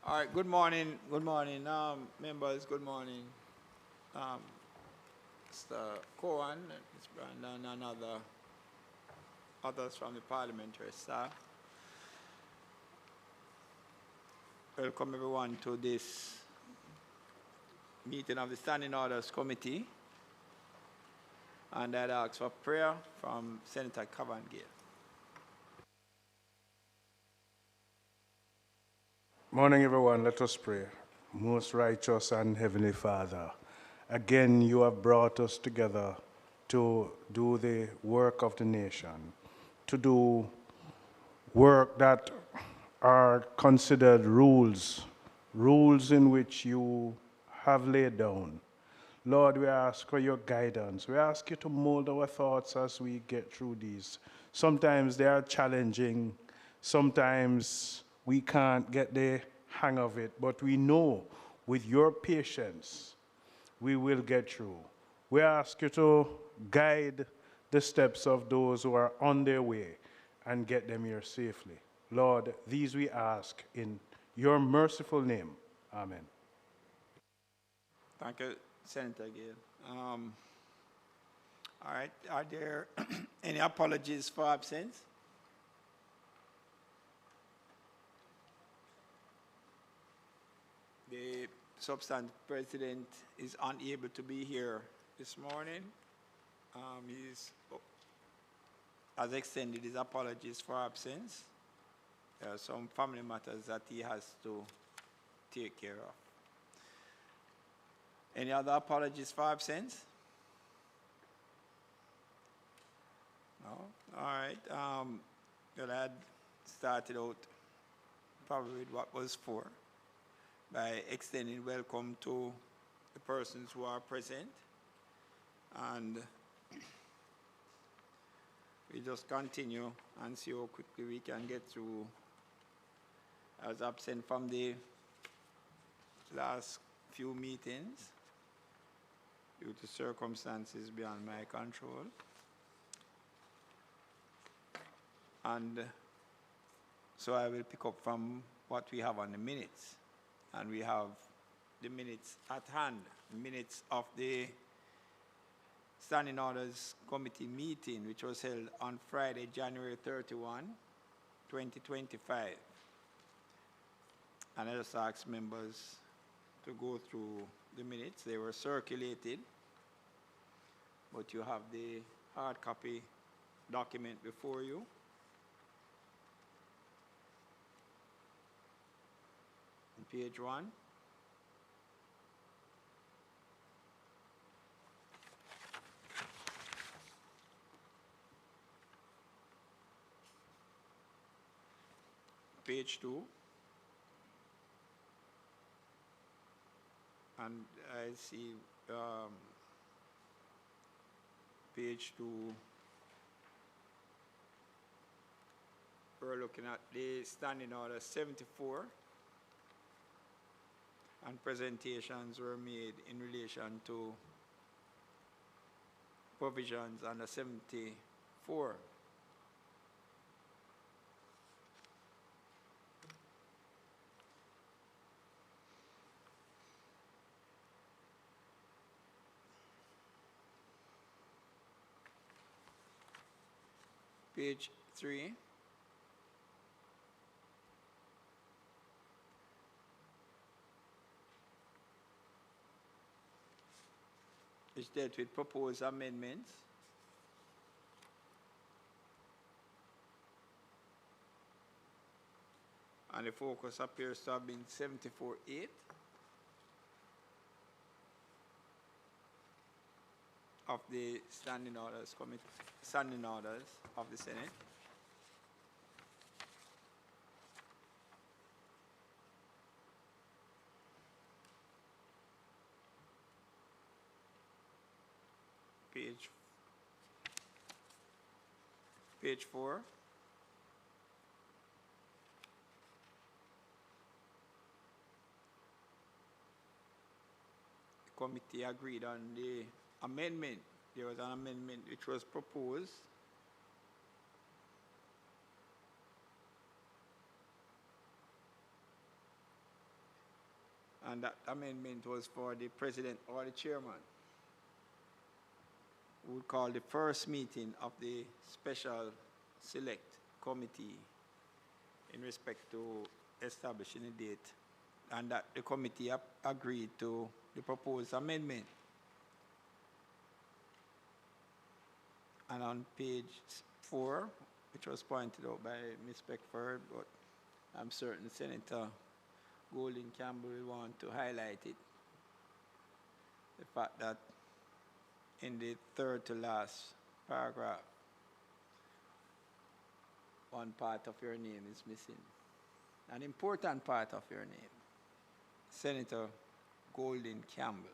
All right, good morning, members, good morning. Um, Mr. Cohen, Ms. Brandon, and others from the parliamentary staff. Welcome everyone to this meeting of the Standing Orders Committee. And I'd ask for prayer from Senator Cavangale. Morning, everyone. Let us pray. Most righteous and heavenly Father, again, you have brought us together to do the work of the nation, to do work that are considered rules in which you have laid down. Lord, we ask for your guidance. We ask you to mold our thoughts as we get through these. Sometimes they are challenging. Sometimes we can't get the hang of it, but we know with your patience, we will get through. We ask you to guide the steps of those who are on their way and get them here safely. Lord, these we ask in your merciful name. Amen. Thank you, Senator Gale. All right, are there any apologies for absence? The substantive president is unable to be here this morning. He has extended his apologies for absence. There are some family matters that he has to take care of. Any other apologies for absence? No? All right. Well, I had started out probably with what was for, by extending welcome to the persons who are present. And we just continue and see how quickly we can get through. I was absent from the last few meetings due to circumstances beyond my control. And so I will pick up from what we have on the minutes. And we have the minutes at hand, minutes of the Standing Orders Committee meeting, which was held on Friday, January 31, 2025. And I just asked members to go through the minutes. They were circulated, but you have the hard copy document before you. On page 1. Page 2. And I see page 2, we're looking at the Standing Order 74, and presentations were made in relation to provisions under 74. Page 3. Which dealt with proposed amendments. And the focus appears to have been 74.8 of the Standing Orders Committee, Standing Orders of the Senate. Page 4. The committee agreed on the amendment. There was an amendment which was proposed. And that amendment was for the president or the chairman. We would call the first meeting of the special select committee in respect to establishing a date, and that the committee agreed to the proposed amendment. And on page 4, which was pointed out by Ms. Beckford, but I'm certain Senator Golden Campbell will want to highlight it, the fact that in the third to last paragraph, one part of your name is missing. An important part of your name. Senator Golden Campbell.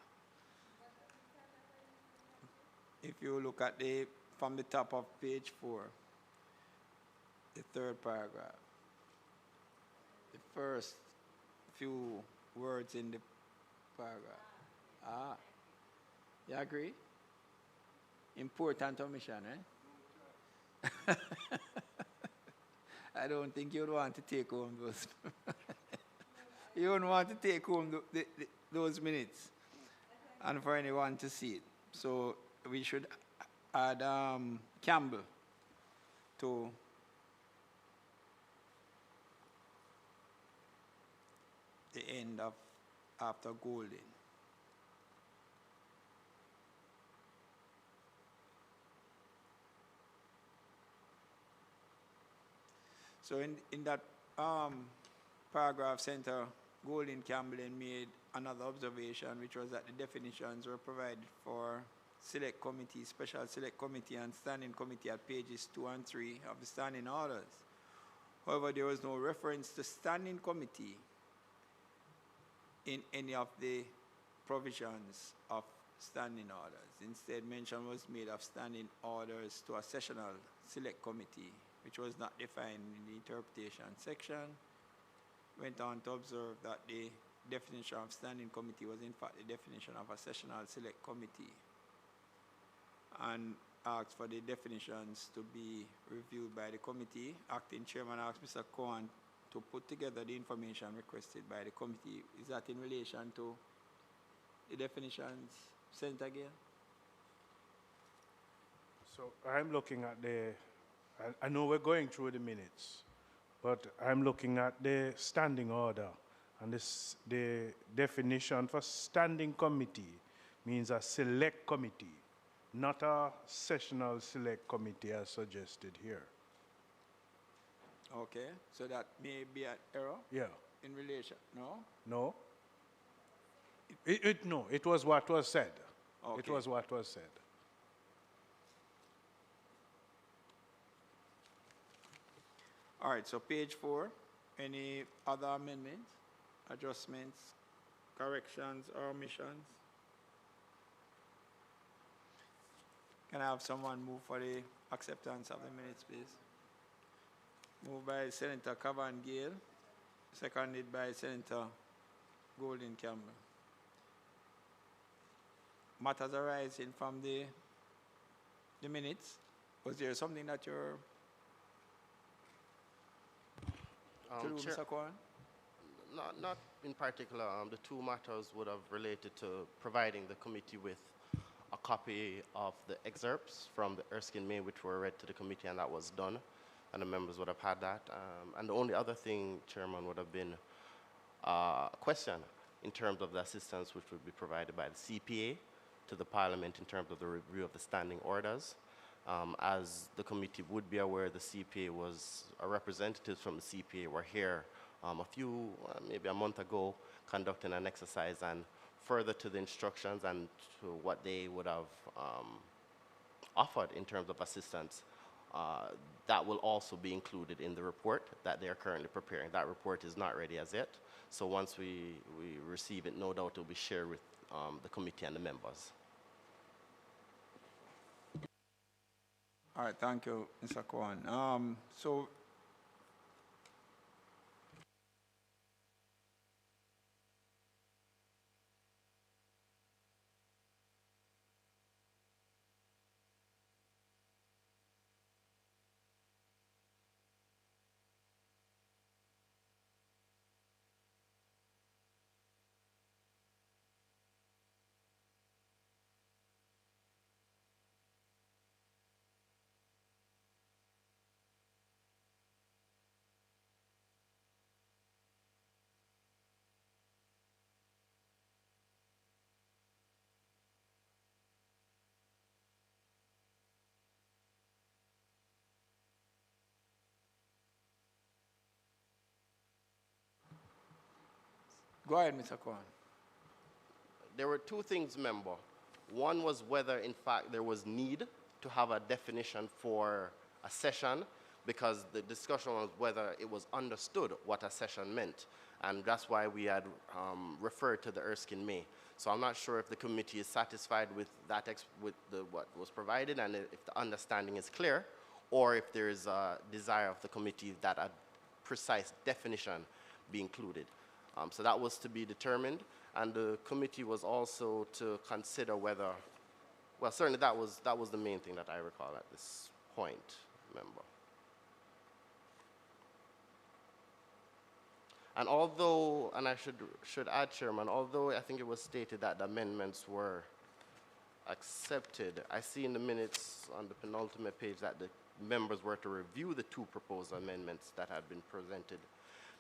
If you look at from the top of page 4, the third paragraph, the first few words in the paragraph. You agree? Important omission, eh? I don't think you'd want to take home those. You don't want to take home those minutes and for anyone to see it. So we should add Campbell to the end of after Golden. So in that paragraph, Senator Golden Campbell made another observation, which was that the definitions were provided for select committee, special select committee, and standing committee at pages 2 and 3 of the standing orders. However, there was no reference to standing committee in any of the provisions of standing orders. Instead, mention was made of standing orders to a sessional select committee, which was not defined in the interpretation section. Went on to observe that the definition of standing committee was in fact the definition of a sessional select committee, and asked for the definitions to be reviewed by the committee. Acting chairman asked Mr. Cohen to put together the information requested by the committee. Is that in relation to the definitions sent again? So I'm looking at I know we're going through the minutes, but I'm looking at the standing order, and the definition for standing committee means a select committee, not a sessional select committee as suggested here. Okay, so that may be an error? Yeah. In relation, no? No? No, it was what was said. Okay. It was what was said. All right, so page 4, any other amendments, adjustments, corrections, or omissions? Can I have someone move for the acceptance of the minutes, please? Moved by Senator Cavan Gale, seconded by Senator Golden Campbell. Matters arising from the minutes. Was there something that you're Chair, Mr. Kwan? not in particular. The two matters would have related to providing the committee with a copy of the excerpts from the Erskine May, which were read to the committee, and that was done, and the members would have had that. And the only other thing, Chairman, would have been a question in terms of the assistance which would be provided by the CPA to the Parliament in terms of the review of the standing orders. As the committee would be aware, the CPA representatives from the CPA were here maybe a month ago, conducting an exercise, and further to the instructions and to what they would have offered in terms of assistance, that will also be included in the report that they are currently preparing. That report is not ready as yet, so once we receive it, no doubt it will be shared with the committee and the members. All right, thank you, Mr. Kwan. So Go ahead, Mr. Cohen. There were two things, member. One was whether, in fact, there was need to have a definition for a session, because the discussion was whether it was understood what a session meant. And that's why we had referred to the Erskine May. So I'm not sure if the committee is satisfied with that, what was provided, and if the understanding is clear, or if there is a desire of the committee that a precise definition be included. So that was to be determined, and the committee was also to consider whether, well, certainly that was the main thing that I recall at this point, member. And although, and I should add, Chairman, although I think it was stated that the amendments were accepted, I see in the minutes on the penultimate page that the members were to review the two proposed amendments that had been presented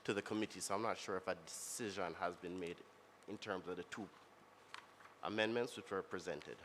to the committee. So I'm not sure if a decision has been made in terms of the two amendments which were presented.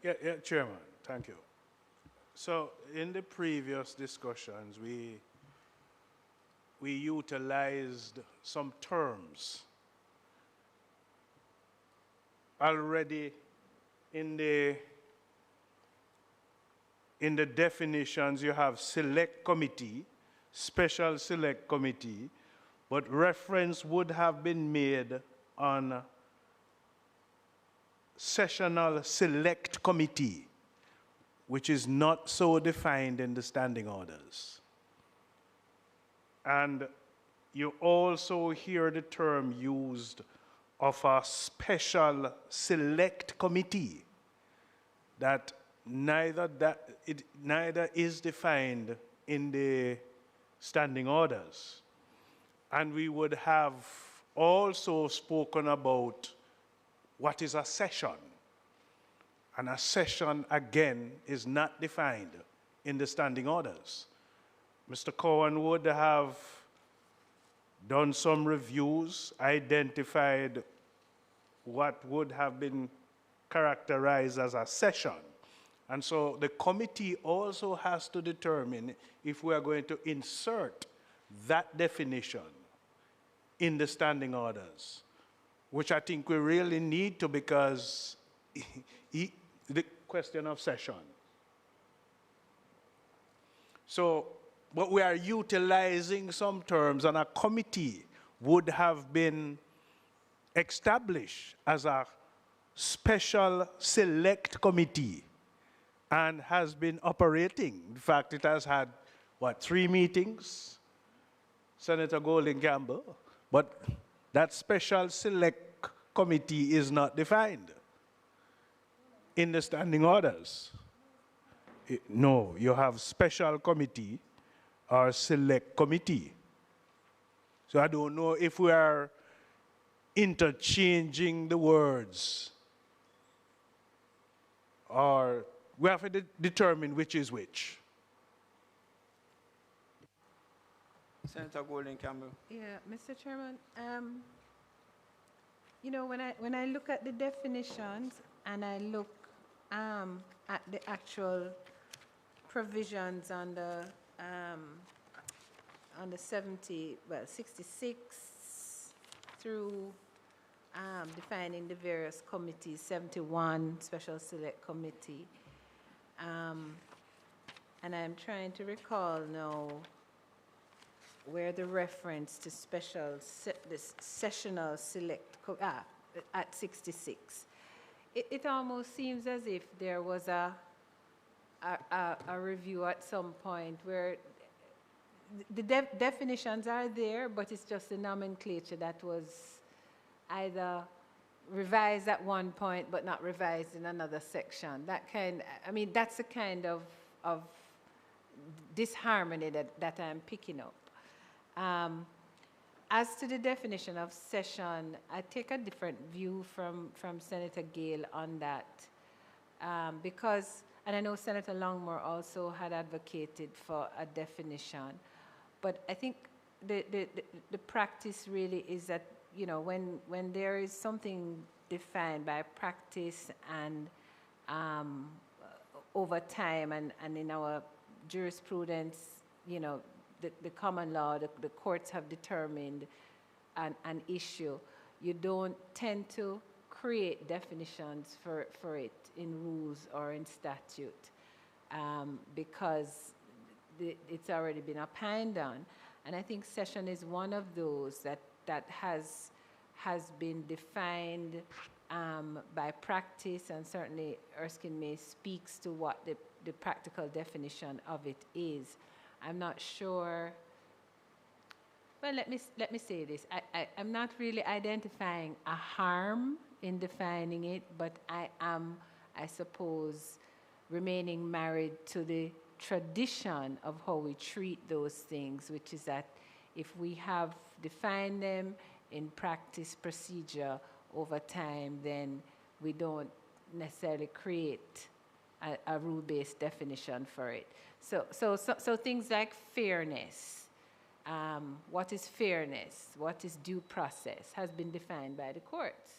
Yeah, Chairman, thank you. So in the previous discussions, we utilized some terms already in the definitions. You have select committee, special select committee, but reference would have been made on sessional select committee, which is not so defined in the standing orders. And you also hear the term used of a special select committee that neither is defined in the standing orders. And we would have also spoken about what is a session. And a session, again, is not defined in the standing orders. Mr. Cohen would have done some reviews, identified what would have been characterized as a session. And so the committee also has to determine if we are going to insert that definition in the standing orders, which I think we really need to, because the question of session. So, but we are utilizing some terms, and a committee would have been established as a special select committee and has been operating. In fact, it has had, 3 meetings, Senator Golding Campbell, but that special select committee is not defined in the standing orders. No, you have special committee, or select committee. So I don't know if we are interchanging the words, or we have to determine which is which. Senator Golden Campbell. Yeah, Mr. Chairman, you know, when I look at the definitions and I look at the actual provisions on the 66 through defining the various committees, 71 Special Select Committee, and I'm trying to recall now where the reference to this sessional select at 66. It almost seems as if there was a review at some point where the definitions are there, but it's just the nomenclature that was either revised at one point but not revised in another section. I mean, that's the kind of disharmony that I'm picking up. As to the definition of session, I take a different view from Senator Gale on that, because, and I know Senator Longmore also had advocated for a definition, but I think the practice really is that, you know, when there is something defined by practice and over time and in our jurisprudence, you know, the common law, the courts have determined an issue, you don't tend to create definitions for it in rules or in statute, because it's already been opined on. And I think session is one of those that has been defined by practice, and certainly Erskine May speaks to what the practical definition of it is. I'm not sure. Well, let me say this. I'm not really identifying a harm in defining it, but I am, I suppose, remaining married to the tradition of how we treat those things, which is that if we have defined them in practice procedure over time, then we don't necessarily create a rule-based definition for it. So things like fairness, what is fairness, what is due process, has been defined by the courts.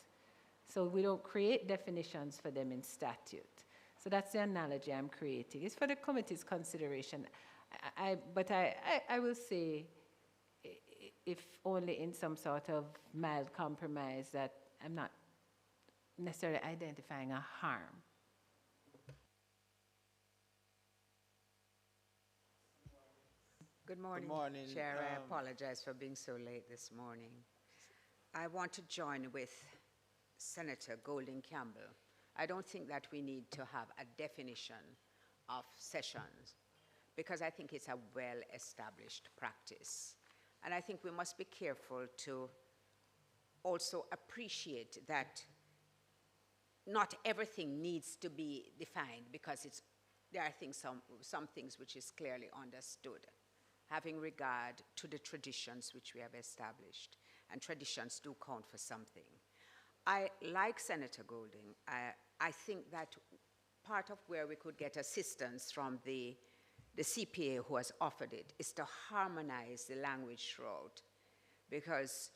So we don't create definitions for them in statute. So that's the analogy I'm creating. It's for the committee's consideration. But I will say, if only in some sort of mild compromise, that I'm not necessarily identifying a harm. Good morning, Good morning. Chair. I apologize for being so late this morning. I want to join with Senator Golden Campbell. I don't think that we need to have a definition of sessions, because I think it's a well-established practice. And I think we must be careful to also appreciate that not everything needs to be defined, because there are things, some things which is clearly understood, having regard to the traditions which we have established. And traditions do count for something. I like Senator Golding. I think that part of where we could get assistance from the CPA who has offered it is to harmonize the language throughout. Because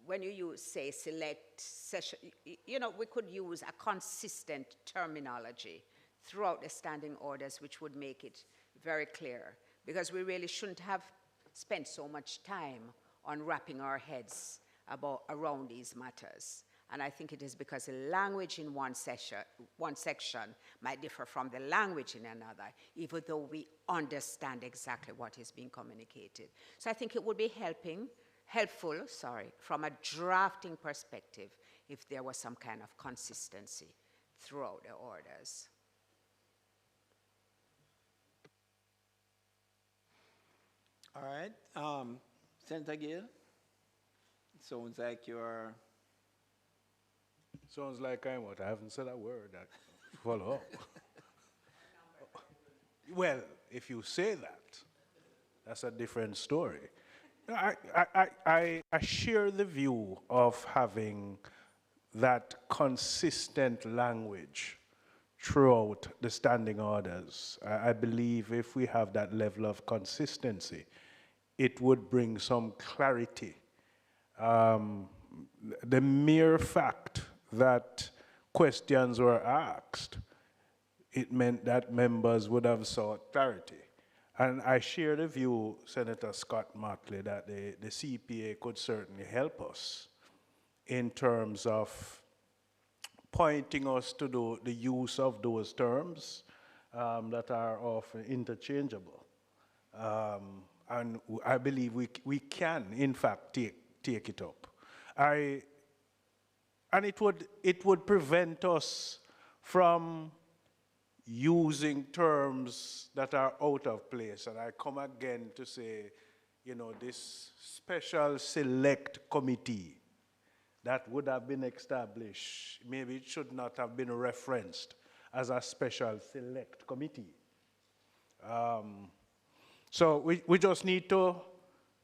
when you say select session, you know, we could use a consistent terminology throughout the standing orders, which would make it very clear. Because we really shouldn't have spent so much time on wrapping our heads around these matters. And I think it is because the language in one section might differ from the language in another, even though we understand exactly what is being communicated. So I think it would be helpful, from a drafting perspective, if there was some kind of consistency throughout the orders. All right. Senator Gill, it sounds like you're... Sounds like I'm what? I haven't said a word that follow up. Well, if you say that, that's a different story. I share the view of having that consistent language throughout the standing orders. I believe if we have that level of consistency, it would bring some clarity. The mere fact that questions were asked, it meant that members would have sought clarity. And I share the view, Senator Scott Markley, that the CPA could certainly help us in terms of pointing us to the use of those terms that are often interchangeable. And I believe we can, in fact, take it up. And it would prevent us from using terms that are out of place. And I come again to say, you know, this special select committee that would have been established, maybe it should not have been referenced as a special select committee. So we just need to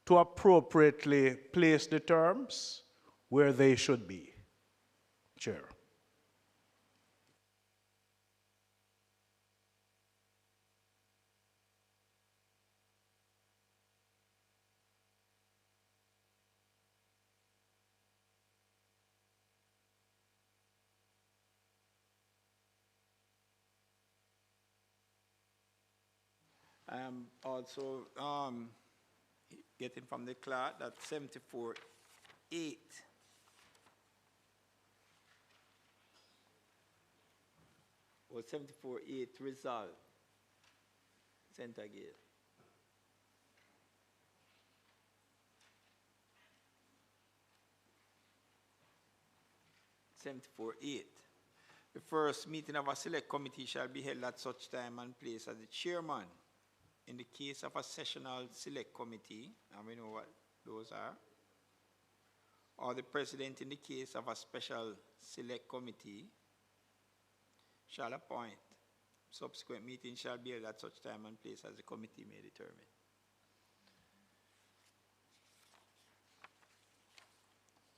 appropriately place the terms where they should be. Chair. I am also getting from the clerk that 74-8 or 74-8 result. Center Gate. (74-8). The first meeting of a select committee shall be held at such time and place as the chairman. In the case of a sessional select committee, and we know what those are, or the president in the case of a special select committee shall appoint. Subsequent meetings shall be held at such time and place as the committee may determine.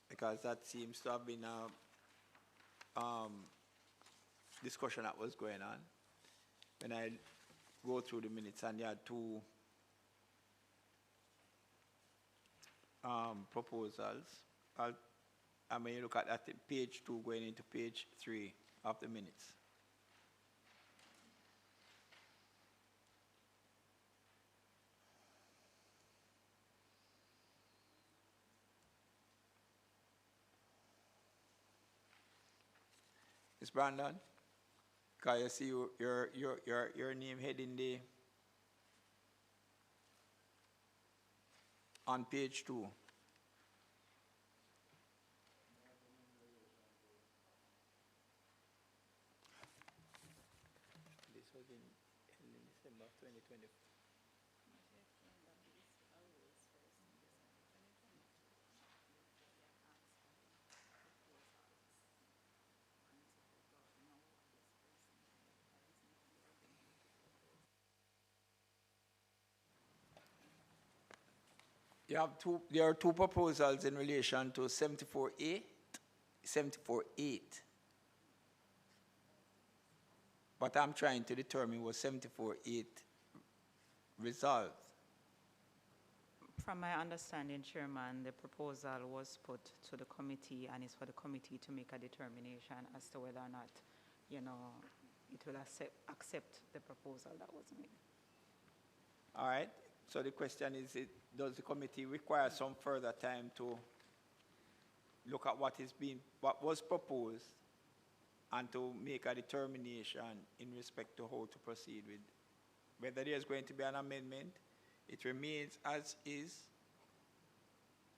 Because that seems to have been a discussion that was going on. When I go through the minutes, and there are two proposals. And when you look at that, page 2 going into page 3 of the minutes. Ms. Brandon, can you see your name heading there on page 2? This was in December 2020. There are two proposals in relation to 74-8, 74-8. What I'm trying to determine was 74-8 resolved. From my understanding, Chairman, the proposal was put to the committee, and it's for the committee to make a determination as to whether or not, you know, it will accept the proposal that was made. All right. So the question is, does the committee require some further time to look at what was proposed and to make a determination in respect to how to proceed with whether there's going to be an amendment? It remains as is.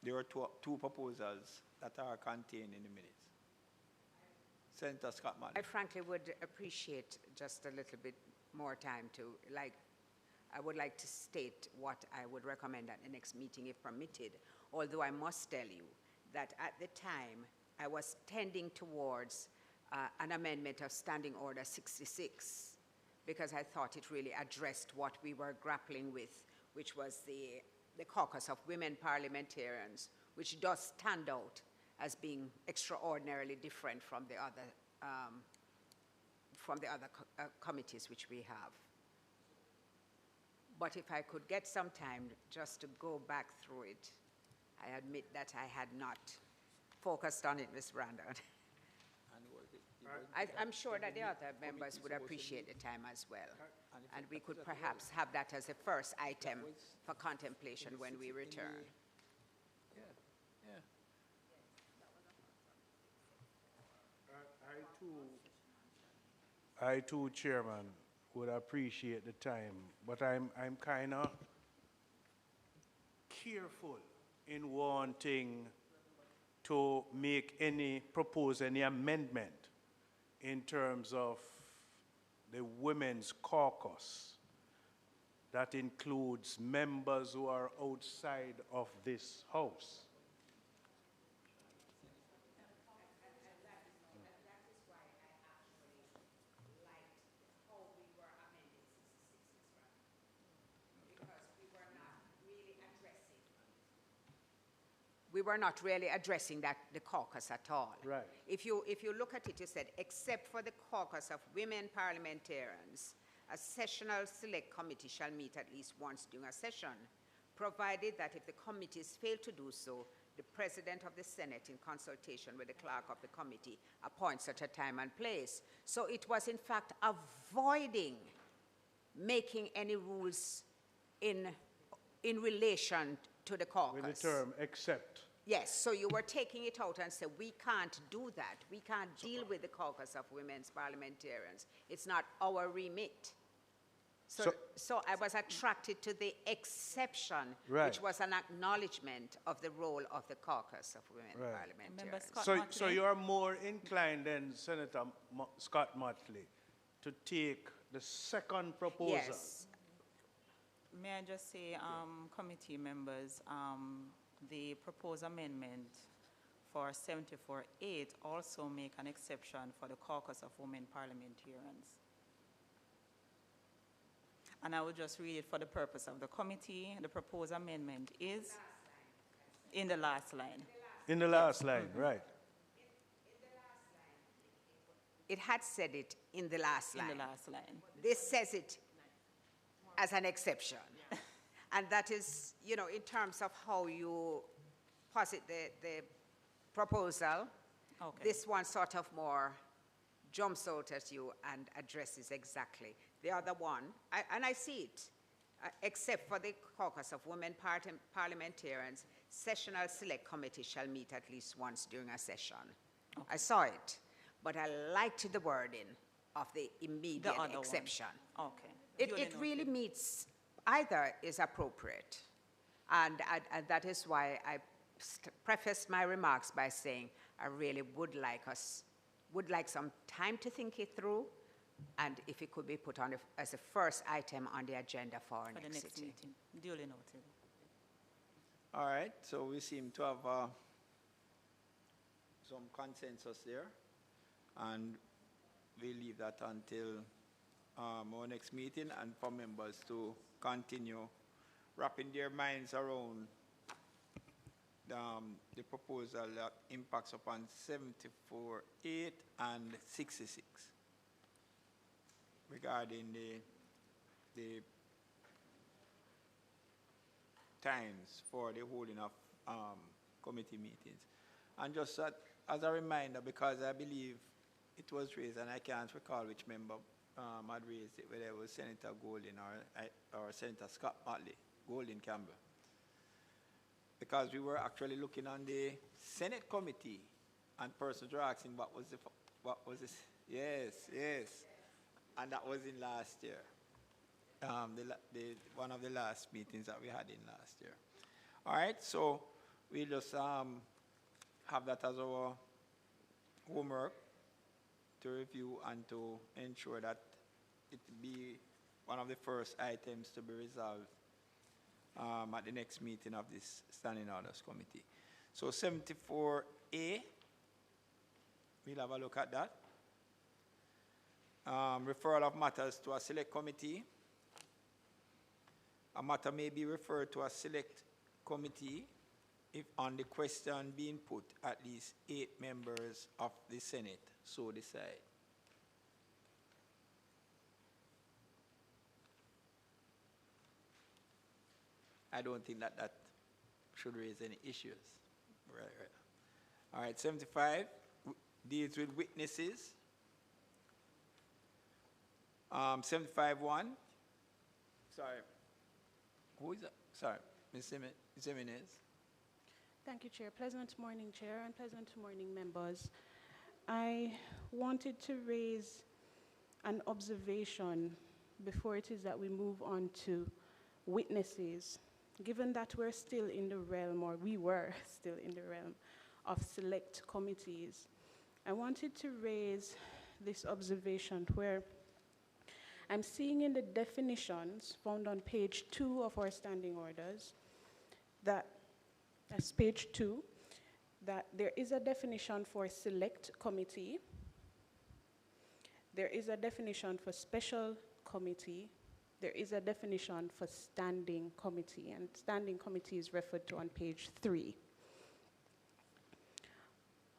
There are two proposals that are contained in the minutes. Senator Scott Martin. I frankly would appreciate just a little bit more time to, I would like to state what I would recommend at the next meeting if permitted, although I must tell you that at the time I was tending towards an amendment of Standing Order 66 because I thought it really addressed what we were grappling with which was the caucus of women parliamentarians, which does stand out as being extraordinarily different from the other committees which we have. But if I could get some time just to go back through it, I admit that I had not focused on it, Ms. Brandon. I'm sure that the other members would appreciate the time as well. And we could perhaps have that as a first item for contemplation when we return. I too, Chairman, would appreciate the time, but I'm kind of careful in wanting to propose any amendment in terms of the Women's Caucus that includes members who are outside of this House. We were not really addressing the caucus at all. Right. If you look at it, you said, except for the caucus of women parliamentarians, a sessional select committee shall meet at least once during a session, provided that if the committees fail to do so, the President of the Senate, in consultation with the clerk of the committee, appoints such a time and place. So it was, in fact, avoiding making any rules in relation to the caucus. With the term except. Yes, so you were taking it out and said, we can't do that. We can't deal with the caucus of women's parliamentarians. It's not our remit. So I was attracted to the exception, right, which was an acknowledgement of the role of the caucus of women right, parliamentarians. So you are more inclined than Senator Scott Motley to take the second proposal? Yes. May I just say, committee members, the proposed amendment for 74-8 also make an exception for the caucus of women parliamentarians. And I will just read it for the purpose of the committee. The proposed amendment is in the last line. In the last line, right. It had said it in the last line. In the last line. This says it as an exception. And that is, you know, in terms of how you posit the proposal, Okay. this one sort of more jumps out at you and addresses exactly. The other one, and I see it, except for the caucus of women parliamentarians, sessional select committee shall meet at least once during a session. Okay. I saw it, but I liked the wording of the immediate exception. One. Okay. It really meets, either is appropriate. And that is why I prefaced my remarks by saying I really would like some time to think it through, and if it could be put on as a first item on the agenda for our next sitting. Meeting. Duly noted. All right, so we seem to have some consensus there, and we'll leave that until our next meeting, and for members to continue wrapping their minds around the proposal that impacts upon 74-8 and 66 regarding the times for the holding of committee meetings. And just as a reminder, because I believe it was raised, and I can't recall which member had raised it, whether it was Senator Golding or Senator Scott Motley, Golding Campbell. Because we were actually looking on the Senate committee, and persons were asking what was this? Yes. And that was in last year. One of the last meetings that we had in last year. All right, so we just have that as our homework to review and to ensure that it be one of the first items to be resolved at the next meeting of this Standing Orders Committee. So 74A, we'll have a look at that. Referral of matters to a select committee. a matter may be referred to a select committee if on the question being put, at least 8 members of the Senate so decide. I don't think that should raise any issues. Right. All right, 75 deals with witnesses. 75-1. Sorry. Who is that? Sorry, Ms. Jimenez. Thank you, Chair. Pleasant morning, Chair, and pleasant morning, members. I wanted to raise an observation before it is that we move on to witnesses. Given that we're still in the realm, or we were still in the realm of select committees, I wanted to raise this observation where I'm seeing in the definitions found on page 2 of our standing orders that's page 2, that there is a definition for select committee, there is a definition for special committee, there is a definition for standing committee, and standing committee is referred to on page 3.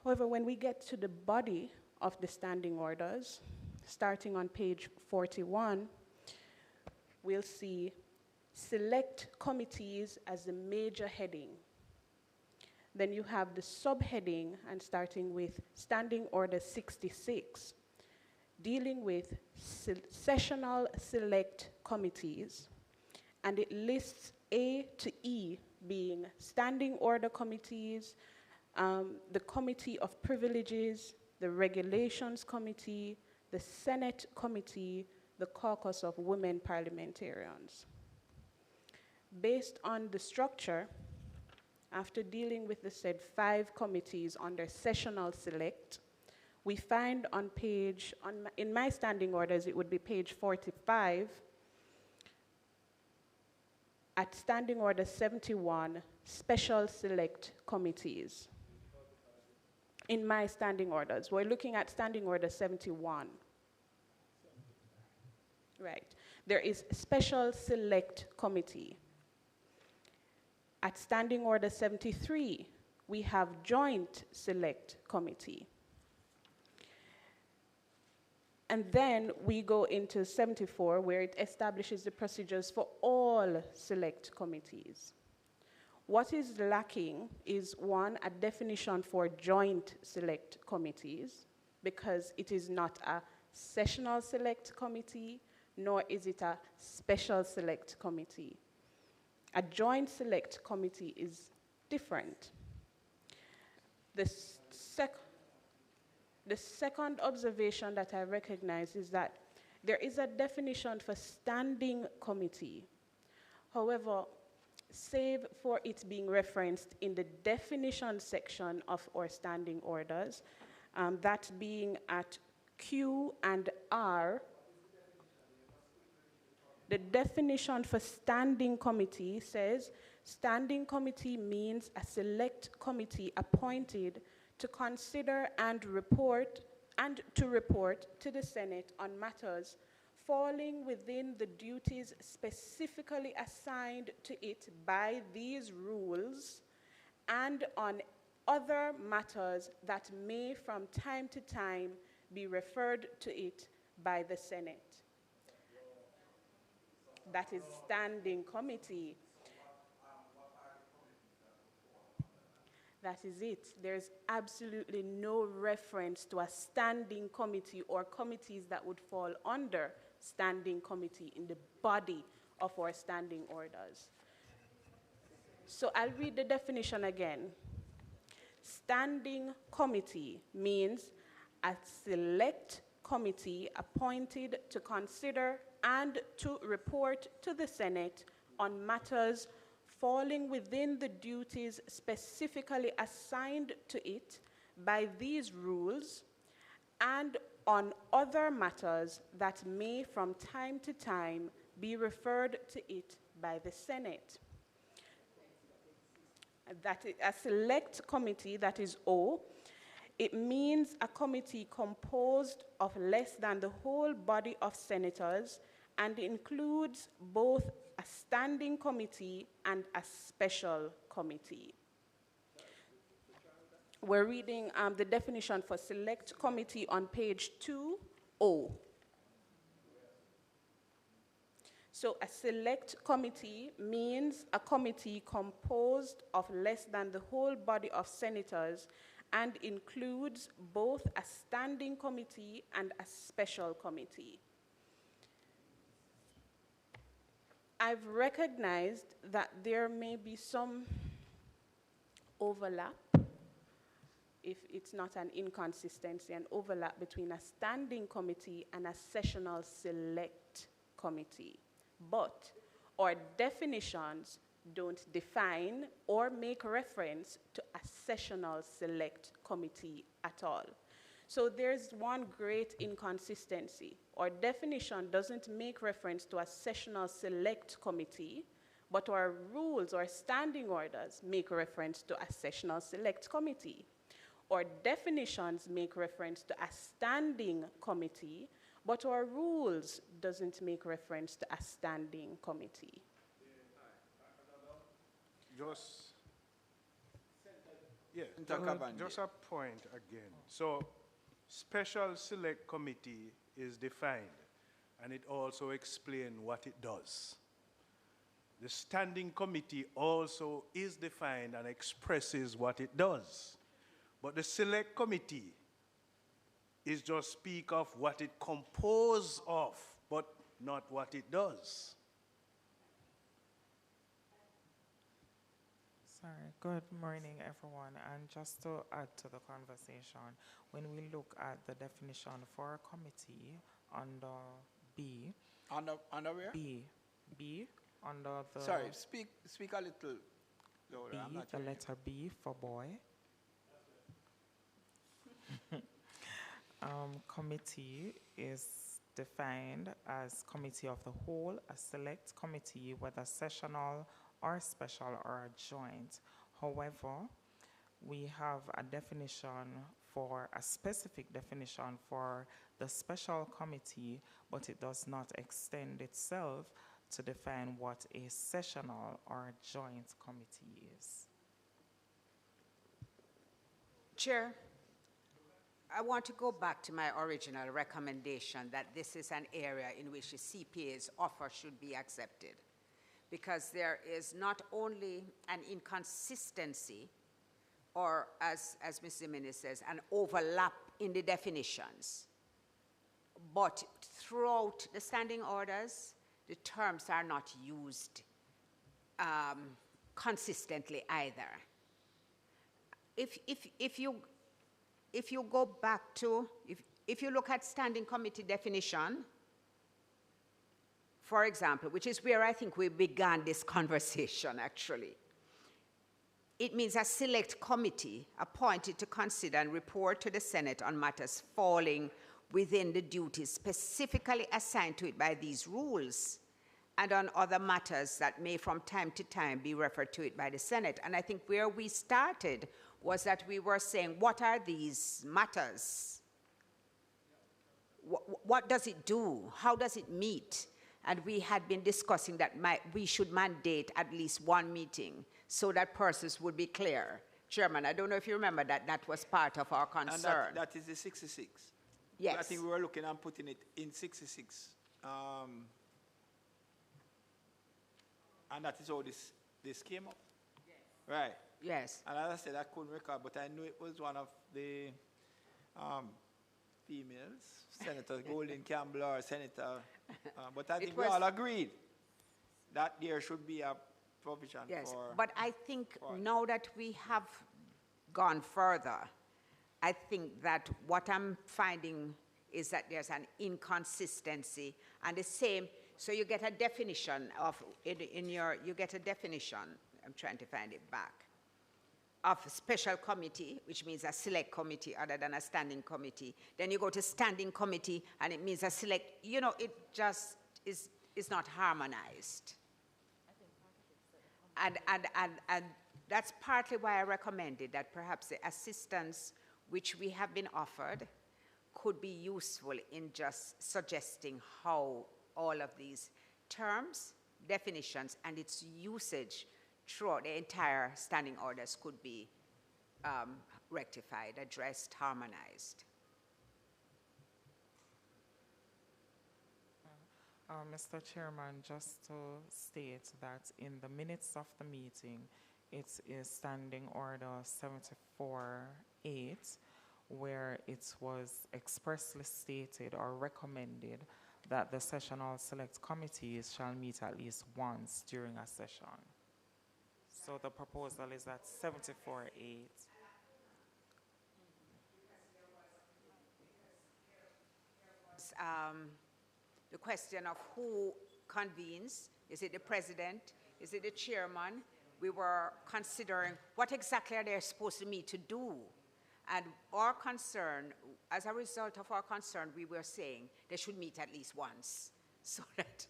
However, when we get to the body of the standing orders, starting on page 41, we'll see select committees as the major heading. Then you have the subheading, and starting with Standing Order 66, dealing with sessional select committees, and it lists A to E being Standing Order committees, the Committee of Privileges, the Regulations Committee, the Senate Committee, the Caucus of Women Parliamentarians. Based on the structure, after dealing with the said 5 committees under sessional select, we find on in my standing orders, it would be page 45, at standing order 71, special select committees. In my standing orders, we're looking at standing order 71. Right. There is special select committee. At standing order 73, we have joint select committee. And then we go into 74, where it establishes the procedures for all select committees. What is lacking is, 1, a definition for joint select committees, because it is not a sessional select committee, nor is it a special select committee. A joint select committee is different. The second observation that I recognize is that there is a definition for standing committee. However, save for it being referenced in the definition section of our standing orders, that being at Q and R, the definition for standing committee says, standing committee means a select committee appointed to consider and to report to the Senate on matters falling within the duties specifically assigned to it by these rules, and on other matters that may from time to time be referred to it by the Senate. That is standing committee. That is it. There's absolutely no reference to a standing committee or committees that would fall under standing committee in the body of our standing orders. So I'll read the definition again. Standing committee means a select committee appointed to consider and to report to the Senate on matters falling within the duties specifically assigned to it by these rules, and on other matters that may from time to time be referred to it by the Senate. That is a select committee, that is O. It means a committee composed of less than the whole body of senators and includes both a a standing committee, and a special committee. We're reading the definition for select committee on page 2O. So a select committee means a committee composed of less than the whole body of senators and includes both a standing committee and a special committee. I've recognized that there may be some overlap, if it's not an inconsistency, an overlap between a standing committee and a sessional select committee. But our definitions don't define or make reference to a sessional select committee at all. So there's one great inconsistency. Our definition doesn't make reference to a sessional select committee, but our rules or standing orders make reference to a sessional select committee. Our definitions make reference to a standing committee, but our rules doesn't make reference to a standing committee. Just a point again. So, special select committee is defined, and it also explains what it does. The standing committee also is defined and expresses what it does. But the select committee is just speak of what it composes of, but not what it does. Sorry, good morning, everyone. And just to add to the conversation, when we look at the definition for a committee under B. Under where? B, under the... Sorry, speak a little louder. B, I'm not the hearing letter B for boy. Committee is defined as committee of the whole, a select committee, whether sessional or special or joint. However, we have a definition for a specific definition for the special committee, but it does not extend itself to define what a sessional or joint committee is. Chair, I want to go back to my original recommendation that this is an area in which the CPA's offer should be accepted, because there is not only an inconsistency or, as Ms. Jimenez says, an overlap in the definitions, but throughout the standing orders, the terms are not used consistently either. If you go back to, if you look at standing committee definition, for example, which is where I think we began this conversation actually, it means a select committee appointed to consider and report to the Senate on matters falling within the duties specifically assigned to it by these rules, and on other matters that may from time to time be referred to it by the Senate. And I think where we started was that we were saying, what are these matters? What does it do? How does it meet? And we had been discussing that we should mandate at least one meeting so that persons would be clear. Chairman, I don't know if you remember that that was part of our concern. And that is the 66. Yes. I think we were looking at putting it in 66. And that is how this came up. Yes. Right. Yes. And as I said, I couldn't recall, but I knew it was one of the females, Senator Golden Campbell or Senator, but I think we all agreed that there should be a provision for... But I think now that we have gone further, I think that what I'm finding is that there's an inconsistency, and the same, so you get a definition of, you get a definition, I'm trying to find it back, of a special committee, which means a select committee other than a standing committee. Then you go to standing committee, and it means a select, it just is not harmonized. And that's partly why I recommended that perhaps the assistance which we have been offered could be useful in just suggesting how all of these terms definitions and its usage throughout the entire standing orders could be rectified, addressed, harmonized. Mr. Chairman, just to state that in the minutes of the meeting, it is Standing Order 74-8, where it was expressly stated or recommended that the sessional select committees shall meet at least once during a session. So the proposal is at 74-8. The question of who convenes, is it the president, is it the chairman? We were considering what exactly are they supposed to meet to do? And our concern, as a result of our concern, we were saying they should meet at least once so that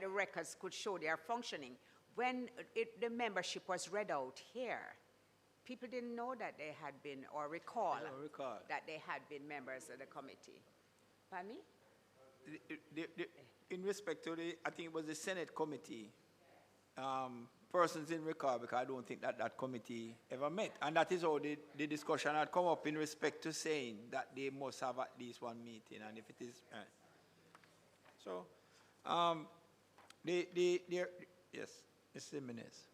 the records could show they are functioning. When the membership was read out here, people didn't know that they had been, or recall that they had been members of the committee. Pardon me? In respect to I think it was the Senate committee, persons in recall, because I don't think that committee ever met. And that is how the discussion had come up in respect to saying that they must have at least one meeting. And if it is, yes, Mr. Jimenez.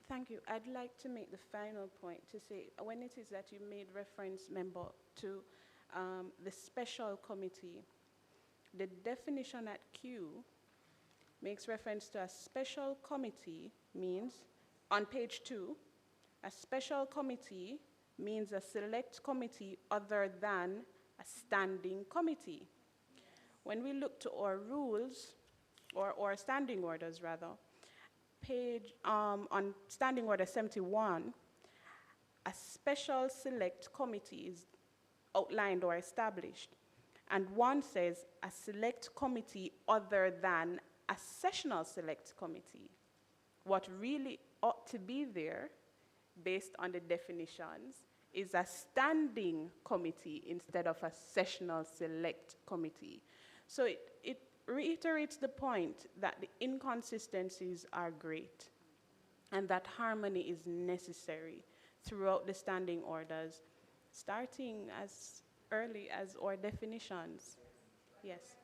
Thank you. I'd like to make the final point to say, when it is that you made reference, member, to the special committee, the definition at Q makes reference to a special committee means, on page 2, a special committee means a select committee other than a standing committee. When we look to our rules, or standing orders rather, on standing order 71, a special select committee is outlined or established. And one says a select committee other than a sessional select committee. What really ought to be there, based on the definitions, is a standing committee instead of a sessional select committee. So it reiterates the point that the inconsistencies are great and that harmony is necessary throughout the standing orders, starting as early as our definitions. Yes.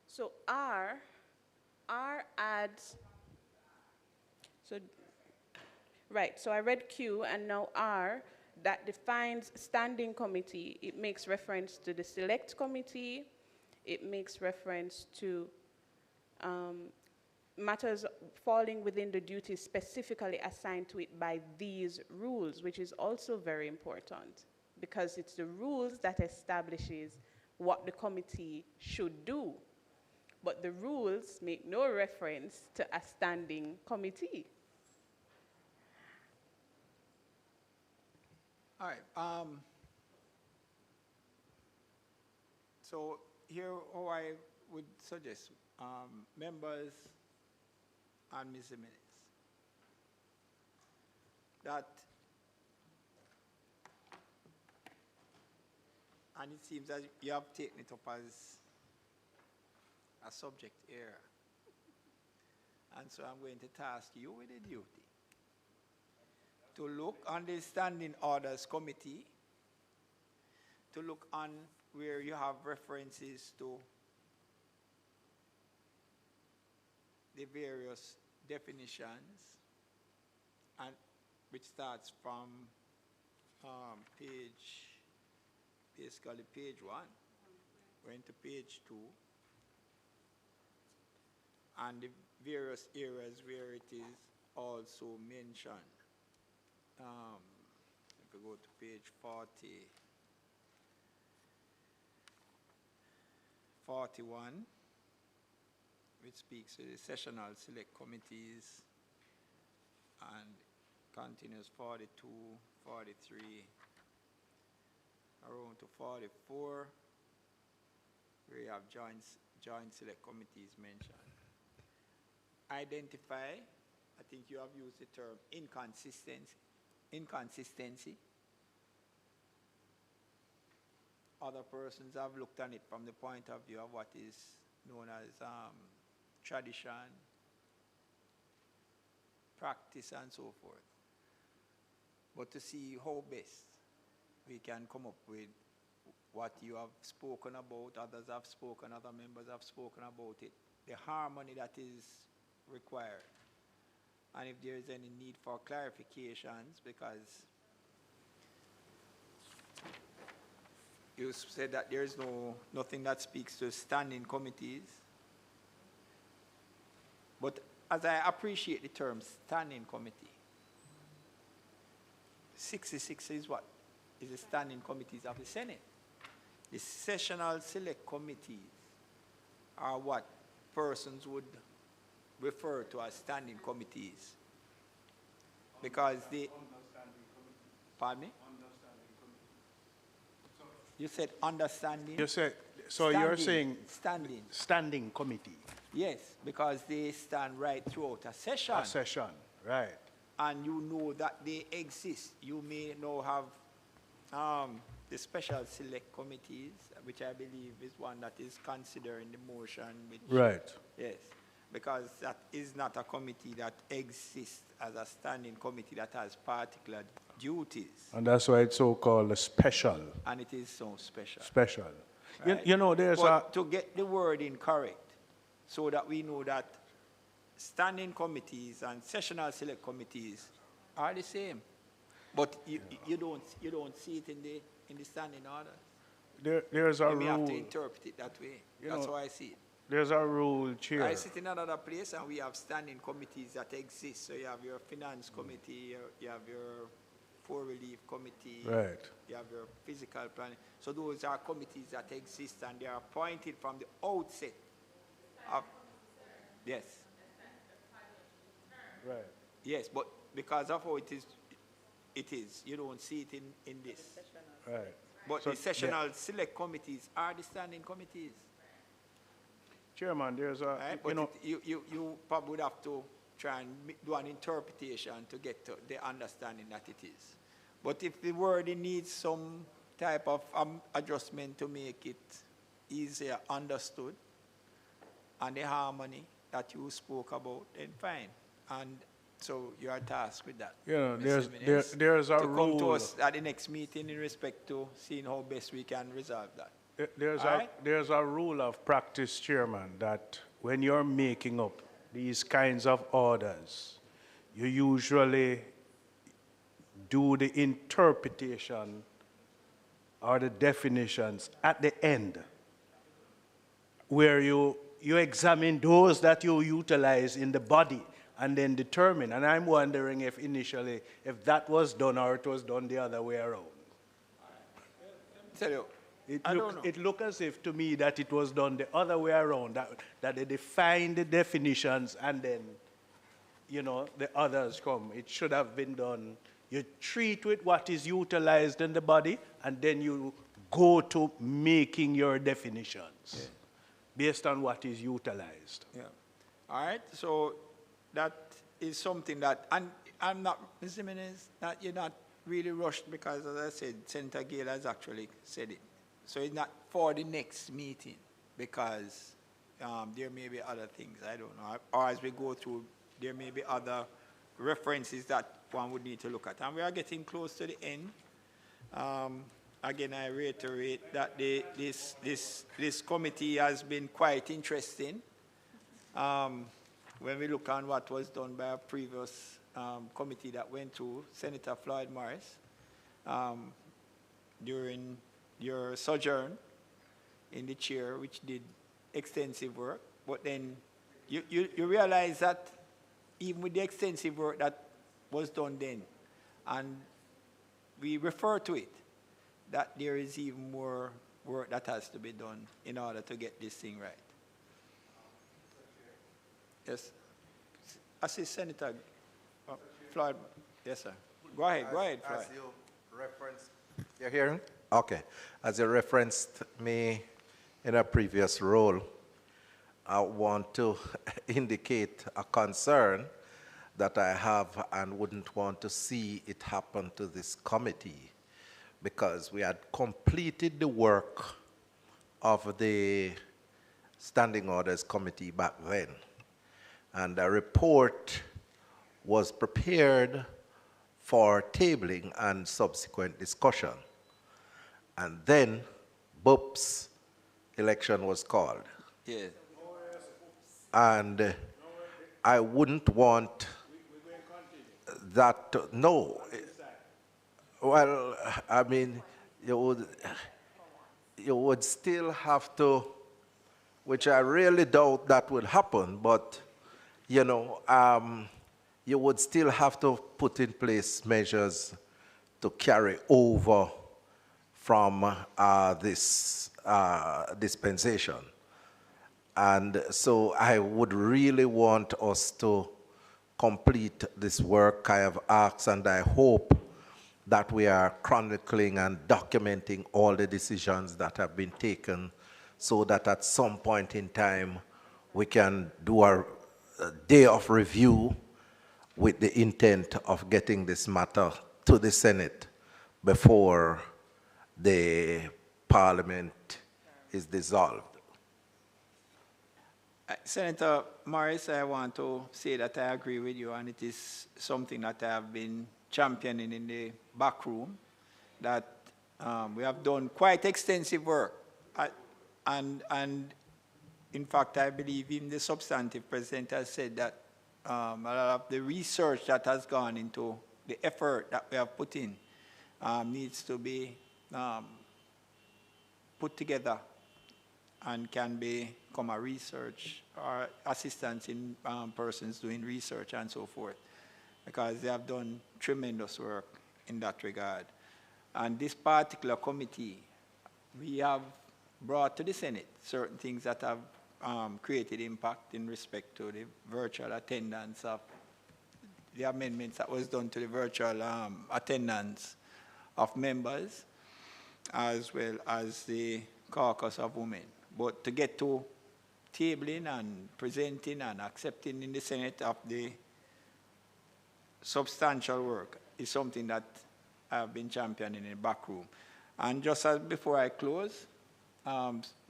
So R adds, right, so I read Q and now R, that defines standing committee. It makes reference to the select committee. It makes reference to matters falling within the duties specifically assigned to it by these rules, which is also very important because it's the rules that establishes what the committee should do. But the rules make no reference to a standing committee. All right. So here, how I would suggest members and Ms. Jimenez, that, and it seems that you have taken it up as a subject area, and so I'm going to task you with a duty to look on the Standing Orders Committee, to look on where you have references to the various definitions, and which starts from basically page 1, going to page 2, and the various areas where it is also mentioned. If we go to page 41, which speaks to the sessional select committees, and continues 42, 43, around to 44, where you have joint select committees mentioned. Identify, I think you have used the term inconsistency other persons have looked at it from the point of view of what is known as tradition, practice, and so forth. But to see how best we can come up with what you have spoken about, others have spoken, other members have spoken about it, the harmony that is required. And if there is any need for clarifications, because you said that there is nothing that speaks to standing committees. But as I appreciate the term standing committee, 66 is what? Is the standing committees of the Senate. The sessional select committees are what persons would refer to as standing committees. Because they... Pardon me? You said understanding? You said, so standing, you're saying standing committee. Yes, because they stand right throughout a session. A session, right. And you know that they exist. You may now have the special select committees, which I believe is one that is considered in the motion. Which, right. Yes, because that is not a committee that exists as a standing committee that has particular duties. And that's why it's so called a special. And it is so special. Special. Right? You know, there's but to get the wording correct, so that we know that standing committees and sessional select committees are the same, but you don't see it in the standing order. There's a you may rule. have to interpret it that way. That's how I see it. There's a rule, Chair. I sit in another place and we have standing committees that exist. So you have your finance committee, you have your poor relief committee, right. You have your physical planning. So those are committees that exist and they are appointed from the outset. Yes. Right. Yes, but because of how it is, you don't see it in this. Right. But So the sessional select committees are the standing committees. Chairman, there's a, right? But you probably would have to try and do an interpretation to get to the understanding that it is. But if the wording needs some type of adjustment to make it easier understood, and the harmony that you spoke about, then fine. And so you are tasked with that. You know, there's a to rule. come to us at the next meeting in respect to seeing how best we can resolve that. There's a rule of practice, Chairman, that when you're making up these kinds of orders, you usually do the interpretation or the definitions at the end, where you examine those that you utilize in the body and then determine. And I'm wondering if initially, if that was done or it was done the other way around. Tell you, It looked as if to me that it was done the other way around, that they define the definitions and then, you know, the others come. It should have been done. You treat with what is utilized in the body and then you go to making your definitions based on what is utilized. Yeah. All right, so that is something that, and I'm not, Mr. Jimenez, that you're not really rushed because, as I said, Senator Gale has actually said it. So it's not for the next meeting because there may be other things, I don't know. Or as we go through, there may be other references that one would need to look at. And we are getting close to the end. Again, I reiterate that this committee has been quite interesting. When we look on what was done by a previous committee that went to Senator Floyd Morris during your sojourn in the chair, which did extensive work. But then you realize that even with the extensive work that was done then, and we refer to it, that there is even more work that has to be done in order to get this thing right. Yes. Assist Senator Floyd. Yes, sir. Go ahead, Floyd. As you referenced, you're hearing? Okay. As you referenced me in a previous role, I want to indicate a concern that I have and wouldn't want to see it happen to this committee, because we had completed the work of the Standing Orders Committee back then. And a report was prepared for tabling and subsequent discussion. And then, boops, election was called. Yeah. And I wouldn't want that to, no. Well, I mean, you would still have to, which I really doubt that would happen, but, you know, you would still have to put in place measures to carry over from this dispensation. And so I would really want us to complete this work. I have asked and I hope that we are chronicling and documenting all the decisions that have been taken so that at some point in time we can do a day of review with the intent of getting this matter to the Senate before the Parliament is dissolved. Senator Morris, I want to say that I agree with you, and it is something that I have been championing in the back room, that we have done quite extensive work. And in fact, I believe even the substantive president has said that a lot of the research that has gone into the effort that we have put in needs to be put together and can become a research or assistance in persons doing research and so forth, because they have done tremendous work in that regard. And this particular committee, we have brought to the Senate certain things that have created impact in respect to the virtual attendance of the amendments that was done to the virtual attendance of members, as well as the caucus of women. But to get to tabling and presenting and accepting in the Senate of the substantial work is something that I've been championing in the back room. And just as before I close,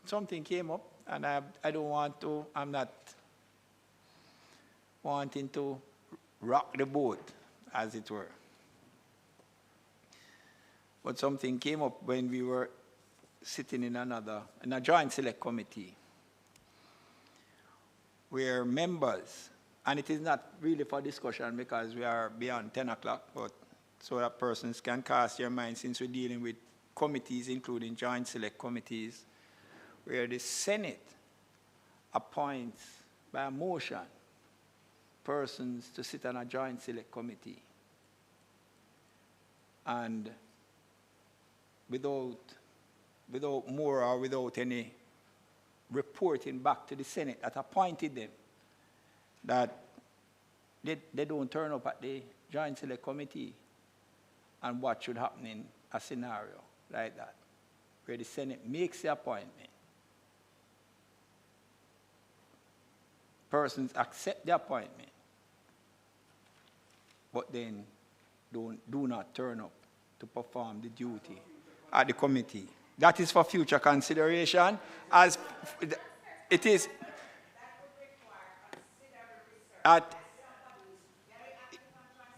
something came up, and I don't want to, I'm not wanting to rock the boat, as it were. But something came up when we were sitting in a joint select committee, where members, and it is not really for discussion because we are beyond 10 o'clock, but so that persons can cast their mind, since we're dealing with committees, including joint select committees, where the Senate appoints by motion persons to sit on a joint select committee. And without more or without any reporting back to the Senate that appointed them, that they don't turn up at the joint select committee, and what should happen in a scenario like that, where the Senate makes the appointment. Persons accept the appointment, but then do not turn up to perform the duty at the committee. That is for future consideration, as it is at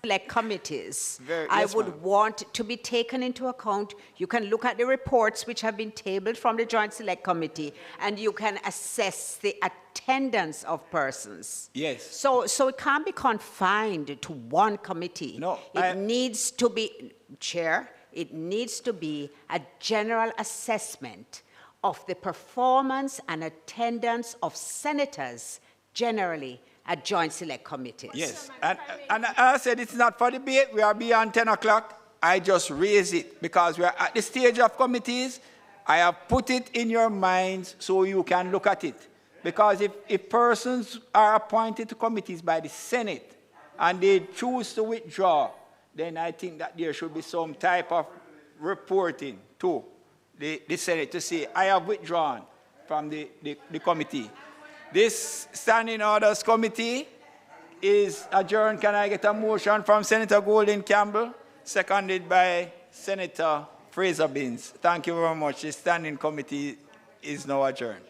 Select committees, Yes, I would ma'am. want to be taken into account. You can look at the reports which have been tabled from the Joint Select Committee, and you can assess the attendance of persons. Yes. So it can't be confined to one committee. No, It needs to be, Chair, it needs to be a general assessment of the performance and attendance of senators generally at joint select committees. Yes, and I said it's not for debate. We are beyond 10 o'clock. I just raise it because we are at the stage of committees. I have put it in your minds so you can look at it. Because if persons are appointed to committees by the Senate and they choose to withdraw, then I think that there should be some type of reporting to the Senate to say, I have withdrawn from the committee. This Standing Orders Committee is adjourned. Can I get a motion from Senator Golden Campbell, seconded by Senator Fraser Beans. Thank you very much. The standing committee is now adjourned.